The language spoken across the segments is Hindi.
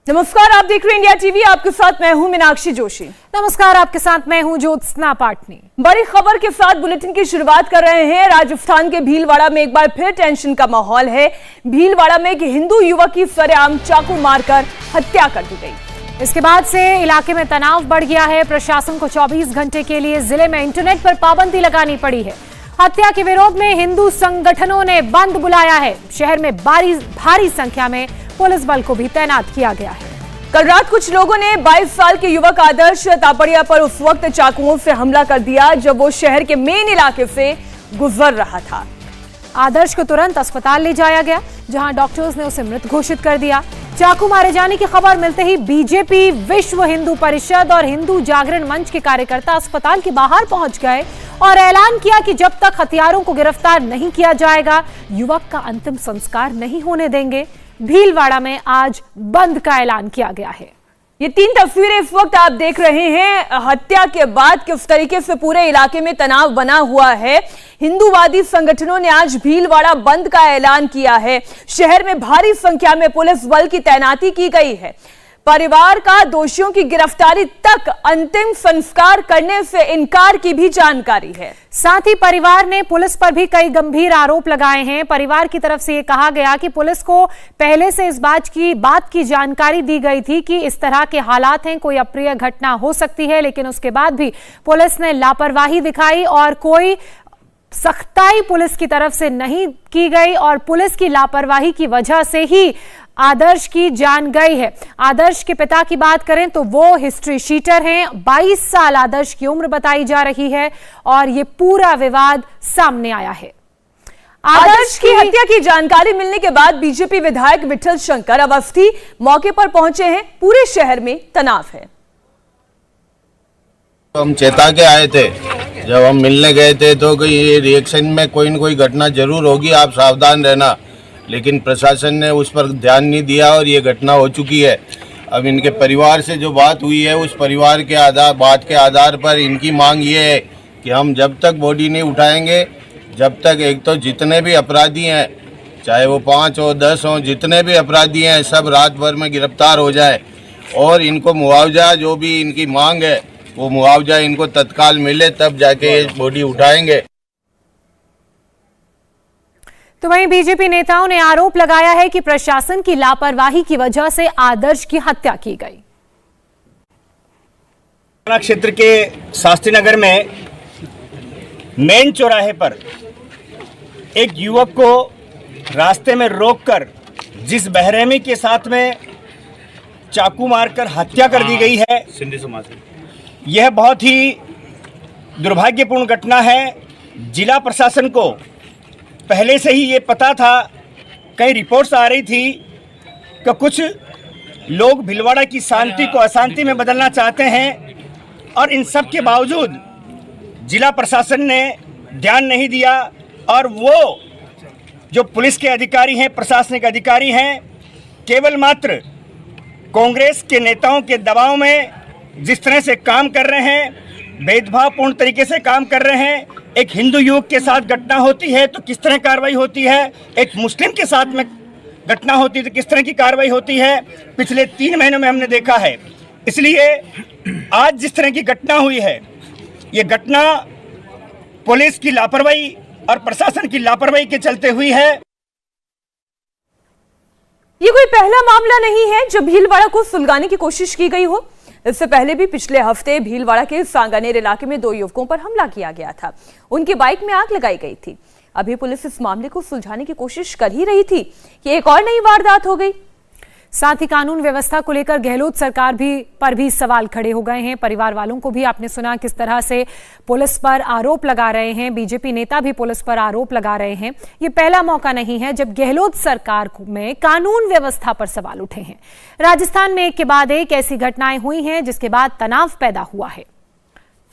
नमस्कार, आप देख रहे हैं इंडिया टीवी। आपके साथ मैं हूं मीनाक्षी जोशी। नमस्कार, आपके साथ मैं हूं ज्योत्सना पाटनी। बड़ी खबर के साथ बुलेटिन की शुरुआत कर रहे हैं। राजस्थान के भीलवाड़ा में एक बार फिर टेंशन का माहौल है। भीलवाड़ा में एक हिंदू युवक की सरेआम चाकू मारकर हत्या कर दी गई। इसके बाद से इलाके में तनाव बढ़ गया है। प्रशासन को 24 घंटे के लिए जिले में इंटरनेट पर पाबंदी लगानी पड़ी है। हत्या के विरोध में हिंदू संगठनों ने बंद बुलाया है। शहर में भारी संख्या में पुलिस बल को भी तैनात किया गया है। कल रात कुछ लोगों ने 22 साल के युवक आदर्श तापड़िया पर उस वक्त चाकुओं से हमला कर दिया जब वो शहर के मेन इलाके से गुजर रहा था। आदर्श को तुरंत अस्पताल ले जाया गया, जहां डॉक्टर्स ने उसे मृत घोषित कर दिया। चाकू मारे जाने की खबर मिलते ही बीजेपी, विश्व हिंदू परिषद और हिंदू जागरण मंच के कार्यकर्ता अस्पताल के बाहर पहुंच गए और ऐलान किया कि जब तक हत्यारों को गिरफ्तार नहीं किया जाएगा, युवक का अंतिम संस्कार नहीं होने देंगे। भीलवाड़ा में आज बंद का ऐलान किया गया है। ये 3 तस्वीरें इस वक्त आप देख रहे हैं। हत्या के बाद किस तरीके से पूरे इलाके में तनाव बना हुआ है। हिंदूवादी संगठनों ने आज भीलवाड़ा बंद का ऐलान किया है। शहर में भारी संख्या में पुलिस बल की तैनाती की गई है। परिवार का दोषियों की गिरफ्तारी तक अंतिम संस्कार करने से इनकार की भी जानकारी है। साथ ही परिवार ने पुलिस पर भी कई गंभीर आरोप लगाए हैं। परिवार की तरफ से यह कहा गया कि पुलिस को पहले से इस बात की जानकारी दी गई थी कि इस तरह के हालात हैं, कोई अप्रिय घटना हो सकती है, लेकिन उसके बाद भी पुलिस ने लापरवाही दिखाई और कोई सख्ताई पुलिस की तरफ से नहीं की गई और पुलिस की लापरवाही की वजह से ही आदर्श की जान गई है। आदर्श के पिता की बात करें तो वो हिस्ट्री शीटर हैं। 22 साल आदर्श की उम्र बताई जा रही है और ये पूरा विवाद सामने आया है। आदर्श की हत्या की जानकारी मिलने के बाद बीजेपी विधायक विठल शंकर अवस्थी मौके पर पहुंचे हैं। पूरे शहर में तनाव है। हम चेता के आए थे, जब हम मिलने गए थे तो ये रिएक्शन में कोई न कोई घटना जरूर होगी, आप सावधान रहना। लेकिन प्रशासन ने उस पर ध्यान नहीं दिया और ये घटना हो चुकी है। अब इनके परिवार से जो बात हुई है, उस परिवार के बात के आधार पर इनकी मांग ये है कि हम जब तक बॉडी नहीं उठाएंगे, जब तक एक तो जितने भी अपराधी हैं, चाहे वो 5 हो 10 हो, जितने भी अपराधी हैं सब रात भर में गिरफ्तार हो जाए और इनको मुआवजा, जो भी इनकी मांग है वो मुआवजा इनको तत्काल मिले, तब जाके ये बॉडी उठाएंगे। तो वहीं बीजेपी नेताओं ने आरोप लगाया है कि प्रशासन की लापरवाही की वजह से आदर्श की हत्या की गई। थाना क्षेत्र के शास्त्री नगर में मेन चौराहे पर एक युवक को रास्ते में रोककर जिस बेरहमी के साथ में चाकू मारकर हत्या कर दी गई है, सिंधी समाज यह बहुत ही दुर्भाग्यपूर्ण घटना है। जिला प्रशासन को पहले से ही ये पता था, कई रिपोर्ट्स आ रही थी कि कुछ लोग भीलवाड़ा की शांति को अशांति में बदलना चाहते हैं और इन सब के बावजूद जिला प्रशासन ने ध्यान नहीं दिया और वो जो पुलिस के अधिकारी हैं, प्रशासनिक अधिकारी हैं, केवल मात्र कांग्रेस के नेताओं के दबाव में जिस तरह से काम कर रहे हैं, भेदभावपूर्ण तरीके से काम कर रहे हैं। एक हिंदू युवक के साथ घटना होती है तो किस तरह कार्रवाई होती है, एक मुस्लिम के साथ में घटना होती है तो किस तरह की कार्रवाई होती है, पिछले 3 महीनों में हमने देखा है। इसलिए आज जिस तरह की घटना हुई है, ये घटना पुलिस की लापरवाही और प्रशासन की लापरवाही के चलते हुई है। ये कोई पहला मामला नहीं है जब भीलवाड़ा को सुलगाने की कोशिश की गई हो। इससे पहले भी पिछले हफ्ते भीलवाड़ा के सांगानेर इलाके में 2 युवकों पर हमला किया गया था। उनकी बाइक में आग लगाई गई थी। अभी पुलिस इस मामले को सुलझाने की कोशिश कर ही रही थी कि एक और नई वारदात हो गई। साथ ही कानून व्यवस्था को लेकर गहलोत सरकार पर भी सवाल खड़े हो गए हैं। परिवार वालों को भी आपने सुना किस तरह से पुलिस पर आरोप लगा रहे हैं। बीजेपी नेता भी पुलिस पर आरोप लगा रहे हैं। ये पहला मौका नहीं है जब गहलोत सरकार में कानून व्यवस्था पर सवाल उठे हैं। राजस्थान में एक के बाद एक ऐसी घटनाएं हुई हैं जिसके बाद तनाव पैदा हुआ है।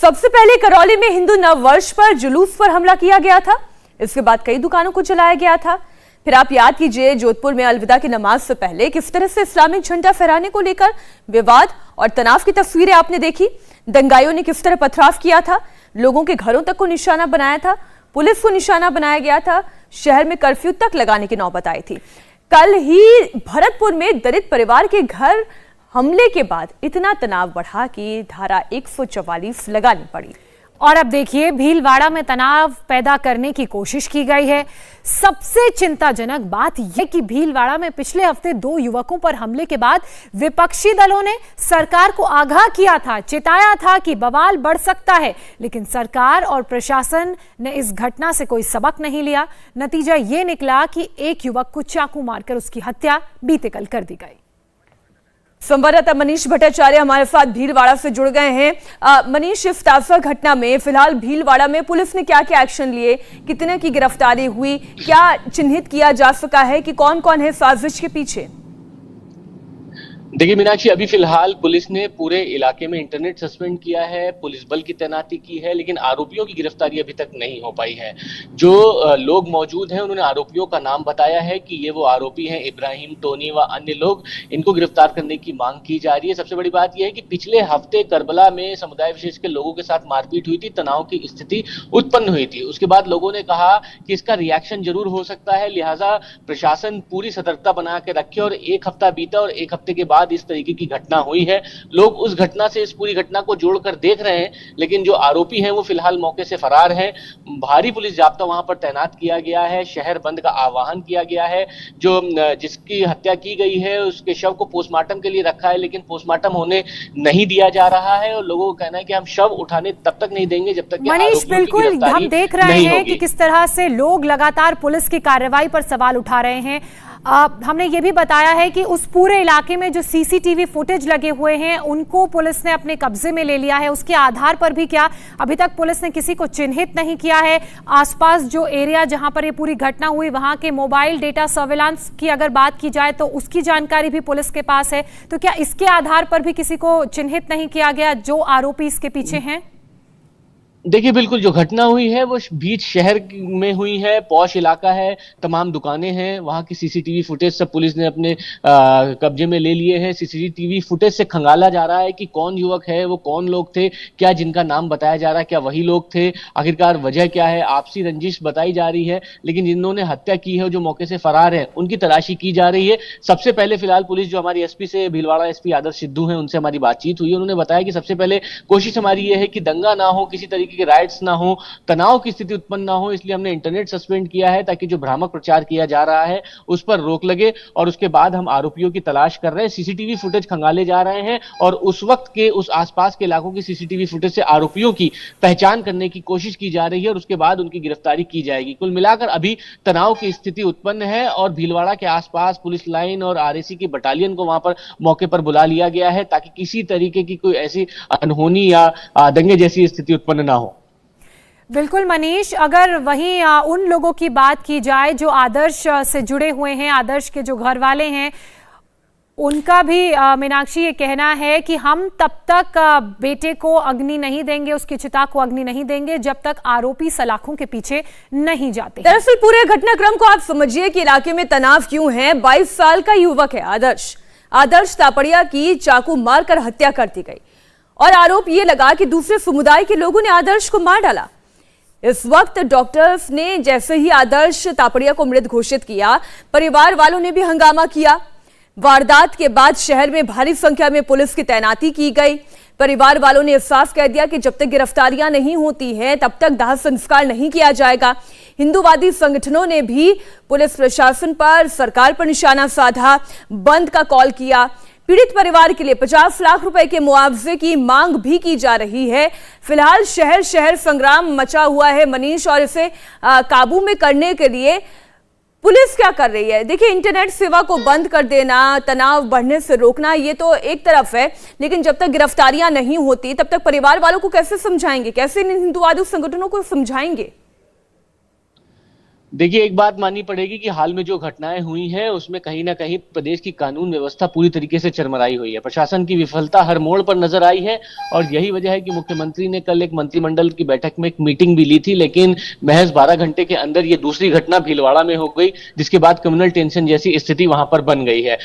सबसे पहले करौली में हिंदू नववर्ष पर जुलूस पर हमला किया गया था। इसके बाद कई दुकानों को जलाया गया था। फिर आप याद कीजिए जोधपुर में अलविदा की नमाज से पहले किस तरह से इस्लामिक झंडा फहराने को लेकर विवाद और तनाव की तस्वीरें आपने देखी। दंगाइयों ने किस तरह पथराव किया था, लोगों के घरों तक को निशाना बनाया था, पुलिस को निशाना बनाया गया था, शहर में कर्फ्यू तक लगाने की नौबत आई थी। कल ही भरतपुर में दलित परिवार के घर हमले के बाद इतना तनाव बढ़ा कि धारा 144 लगानी पड़ी। और अब देखिए, भीलवाड़ा में तनाव पैदा करने की कोशिश की गई है। सबसे चिंताजनक बात यह कि भीलवाड़ा में पिछले हफ्ते 2 युवकों पर हमले के बाद विपक्षी दलों ने सरकार को आगाह किया था, चिताया था कि बवाल बढ़ सकता है, लेकिन सरकार और प्रशासन ने इस घटना से कोई सबक नहीं लिया। नतीजा ये निकला कि एक युवक को चाकू मारकर उसकी हत्या बीते कल कर दी गई। संवाददाता मनीष भट्टाचार्य हमारे साथ भीलवाड़ा से जुड़ गए हैं। मनीष, इस ताजा घटना में फिलहाल भीलवाड़ा में पुलिस ने क्या क्या एक्शन लिए, कितने की गिरफ्तारी हुई, क्या चिन्हित किया जा सका है कि कौन कौन है साजिश के पीछे? देखिए मीनाक्षी, अभी फिलहाल पुलिस ने पूरे इलाके में इंटरनेट सस्पेंड किया है, पुलिस बल की तैनाती की है, लेकिन आरोपियों की गिरफ्तारी अभी तक नहीं हो पाई है। जो लोग मौजूद हैं उन्होंने आरोपियों का नाम बताया है कि ये वो आरोपी हैं, इब्राहिम, टोनी व अन्य लोग। इनको गिरफ्तार करने की मांग की जा रही है। सबसे बड़ी बात यह है कि पिछले हफ्ते करबला में समुदाय विशेष के लोगों के साथ मारपीट हुई थी, तनाव की स्थिति उत्पन्न हुई थी। उसके बाद लोगों ने कहा कि इसका रिएक्शन जरूर हो सकता है, लिहाजा प्रशासन पूरी सतर्कता बना के रखे। और एक हफ्ता बीता और एक हफ्ते के बाद इस तरीके की घटना हुई है। लोग उस घटना से इस पूरी घटना को जोड़कर देख रहे हैं, लेकिन जो आरोपी हैं वो फिलहाल मौके से फरार हैं। भारी पुलिस जाब्ता वहां पर तैनात किया गया है, शहर बंद का आह्वान किया गया है। जो जिसकी हत्या की गई है उसके शव को पोस्टमार्टम के लिए रखा है, लेकिन पोस्टमार्टम होने नहीं दिया जा रहा है और लोगों का कहना है कि हम शव उठाने तब तक नहीं देंगे जब तक मनीष, बिल्कुल हम देख रहे हैं कि किस तरह से लोग लगातार पुलिस की कार्रवाई पर सवाल उठा रहे हैं। हमने ये भी बताया है कि उस पूरे इलाके में जो सीसीटीवी फुटेज लगे हुए हैं उनको पुलिस ने अपने कब्जे में ले लिया है। उसके आधार पर भी क्या अभी तक पुलिस ने किसी को चिन्हित नहीं किया है। आसपास जो एरिया जहां पर ये पूरी घटना हुई वहां के मोबाइल डेटा सर्विलांस की अगर बात की जाए तो उसकी जानकारी भी पुलिस के पास है। तो क्या इसके आधार पर भी किसी को चिन्हित नहीं किया गया जो आरोपी इसके पीछे हैं? देखिए बिल्कुल, जो घटना हुई है वो बीच शहर में हुई है, पॉश इलाका है, तमाम दुकानें हैं, वहां की सीसीटीवी फुटेज सब पुलिस ने अपने कब्जे में ले लिए हैं। सीसीटीवी फुटेज से खंगाला जा रहा है कि कौन युवक है, वो कौन लोग थे, क्या जिनका नाम बताया जा रहा है क्या वही लोग थे, आखिरकार वजह क्या है। आपसी रंजिश बताई जा रही है, लेकिन जिन्होंने हत्या की है जो मौके से फरार है उनकी तलाशी की जा रही है। सबसे पहले फिलहाल पुलिस जो हमारी एसपी से भीलवाड़ा एसपी आदर्श सिद्धू हैं उनसे हमारी बातचीत हुई। उन्होंने बताया कि सबसे पहले कोशिश हमारी ये है कि दंगा ना हो, किसी तरीके के राइट्स ना हो, तनाव की स्थिति उत्पन्न ना हो, इसलिए हमने इंटरनेट सस्पेंड किया है ताकि जो भ्रामक प्रचार किया जा रहा है उस पर रोक लगे। और उसके बाद हम आरोपियों की तलाश कर रहे हैं, सीसीटीवी फुटेज खंगाले जा रहे हैं और उस वक्त के उस आसपास के इलाकों की सीसीटीवी फुटेज से आरोपियों की पहचान करने की कोशिश की जा रही है और उसके बाद उनकी गिरफ्तारी की जाएगी। कुल मिलाकर अभी तनाव की स्थिति उत्पन्न है और भीलवाड़ा के आसपास पुलिस लाइन और आरएसी की बटालियन को वहां पर मौके पर बुला लिया गया है ताकि किसी तरीके की कोई ऐसी अनहोनी या दंगे जैसी स्थिति उत्पन्न ना हो। बिल्कुल मनीष, अगर वहीं उन लोगों की बात की जाए जो आदर्श से जुड़े हुए हैं, आदर्श के जो घर वाले हैं, उनका भी मीनाक्षी ये कहना है कि हम तब तक बेटे को अग्नि नहीं देंगे, उसकी चिता को अग्नि नहीं देंगे जब तक आरोपी सलाखों के पीछे नहीं जाते। दरअसल पूरे घटनाक्रम को आप समझिए कि इलाके में तनाव क्यों है। 22 साल का युवक है आदर्श तापड़िया की चाकू मारकर हत्या कर दी गई और आरोप ये लगा कि दूसरे समुदाय के लोगों ने आदर्श को मार डाला। इस वक्त डॉक्टर्स ने जैसे ही आदर्श तापड़िया को मृत घोषित किया, परिवार वालों ने भी हंगामा किया। वारदात के बाद शहर में भारी संख्या में पुलिस की तैनाती की गई। परिवार वालों ने साफ कह दिया कि जब तक गिरफ्तारियां नहीं होती हैं तब तक दाह संस्कार नहीं किया जाएगा। हिंदूवादी संगठनों ने भी पुलिस प्रशासन पर, सरकार पर निशाना साधा, बंद का कॉल किया। पीड़ित परिवार के लिए 50 लाख रुपए के मुआवजे की मांग भी की जा रही है। फिलहाल शहर शहर संग्राम मचा हुआ है मनीष, और इसे काबू में करने के लिए पुलिस क्या कर रही है? देखिए, इंटरनेट सेवा को बंद कर देना, तनाव बढ़ने से रोकना, ये तो एक तरफ है, लेकिन जब तक गिरफ्तारियां नहीं होती तब तक परिवार वालों को कैसे समझाएंगे, कैसे इन हिंदूवादी संगठनों को समझाएंगे? देखिए, एक बात माननी पड़ेगी कि हाल में जो घटनाएं हुई हैं उसमें कहीं ना कहीं प्रदेश की कानून व्यवस्था पूरी तरीके से चरमराई हुई है। प्रशासन की विफलता हर मोड़ पर नजर आई है और यही वजह है कि मुख्यमंत्री ने कल एक मंत्रिमंडल की बैठक में एक मीटिंग भी ली थी, लेकिन महज 12 घंटे के अंदर ये दूसरी घटना भीलवाड़ा में हो गई, जिसके बाद कम्युनल टेंशन जैसी स्थिति वहां पर बन गई है।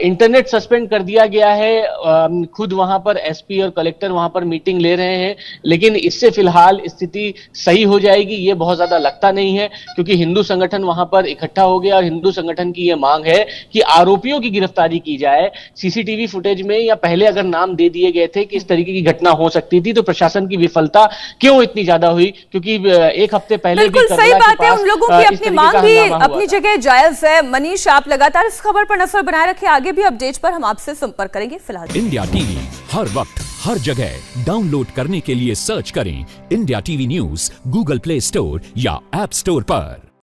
इंटरनेट सस्पेंड कर दिया गया है, खुद वहां पर एसपी और कलेक्टर वहां पर मीटिंग ले रहे हैं, लेकिन इससे फिलहाल स्थिति सही हो जाएगी ये बहुत ज्यादा लगता नहीं है, क्योंकि क्योंकि हिंदू संगठन वहां पर इकट्ठा हो गया और हिंदू संगठन की यह मांग है कि आरोपियों की गिरफ्तारी की जाए। सीसीटीवी फुटेज में या पहले अगर नाम दे दिए गए थे कि इस तरीके की घटना हो सकती थी, तो प्रशासन की विफलता क्यों इतनी ज्यादा हुई? क्योंकि एक हफ्ते पहले बिल्कुल सही बात है, उन लोगों की अपनी मांग भी अपनी जगह जायज है। मनीष, आप लगातार इस खबर पर नजर बनाए रखें, आगे भी अपडेट्स पर हम आपसे संपर्क करेंगे। फिलहाल इंडिया टीवी हर वक्त हर जगह डाउनलोड करने के लिए सर्च करें India TV news Google play store या ऐप स्टोर पर।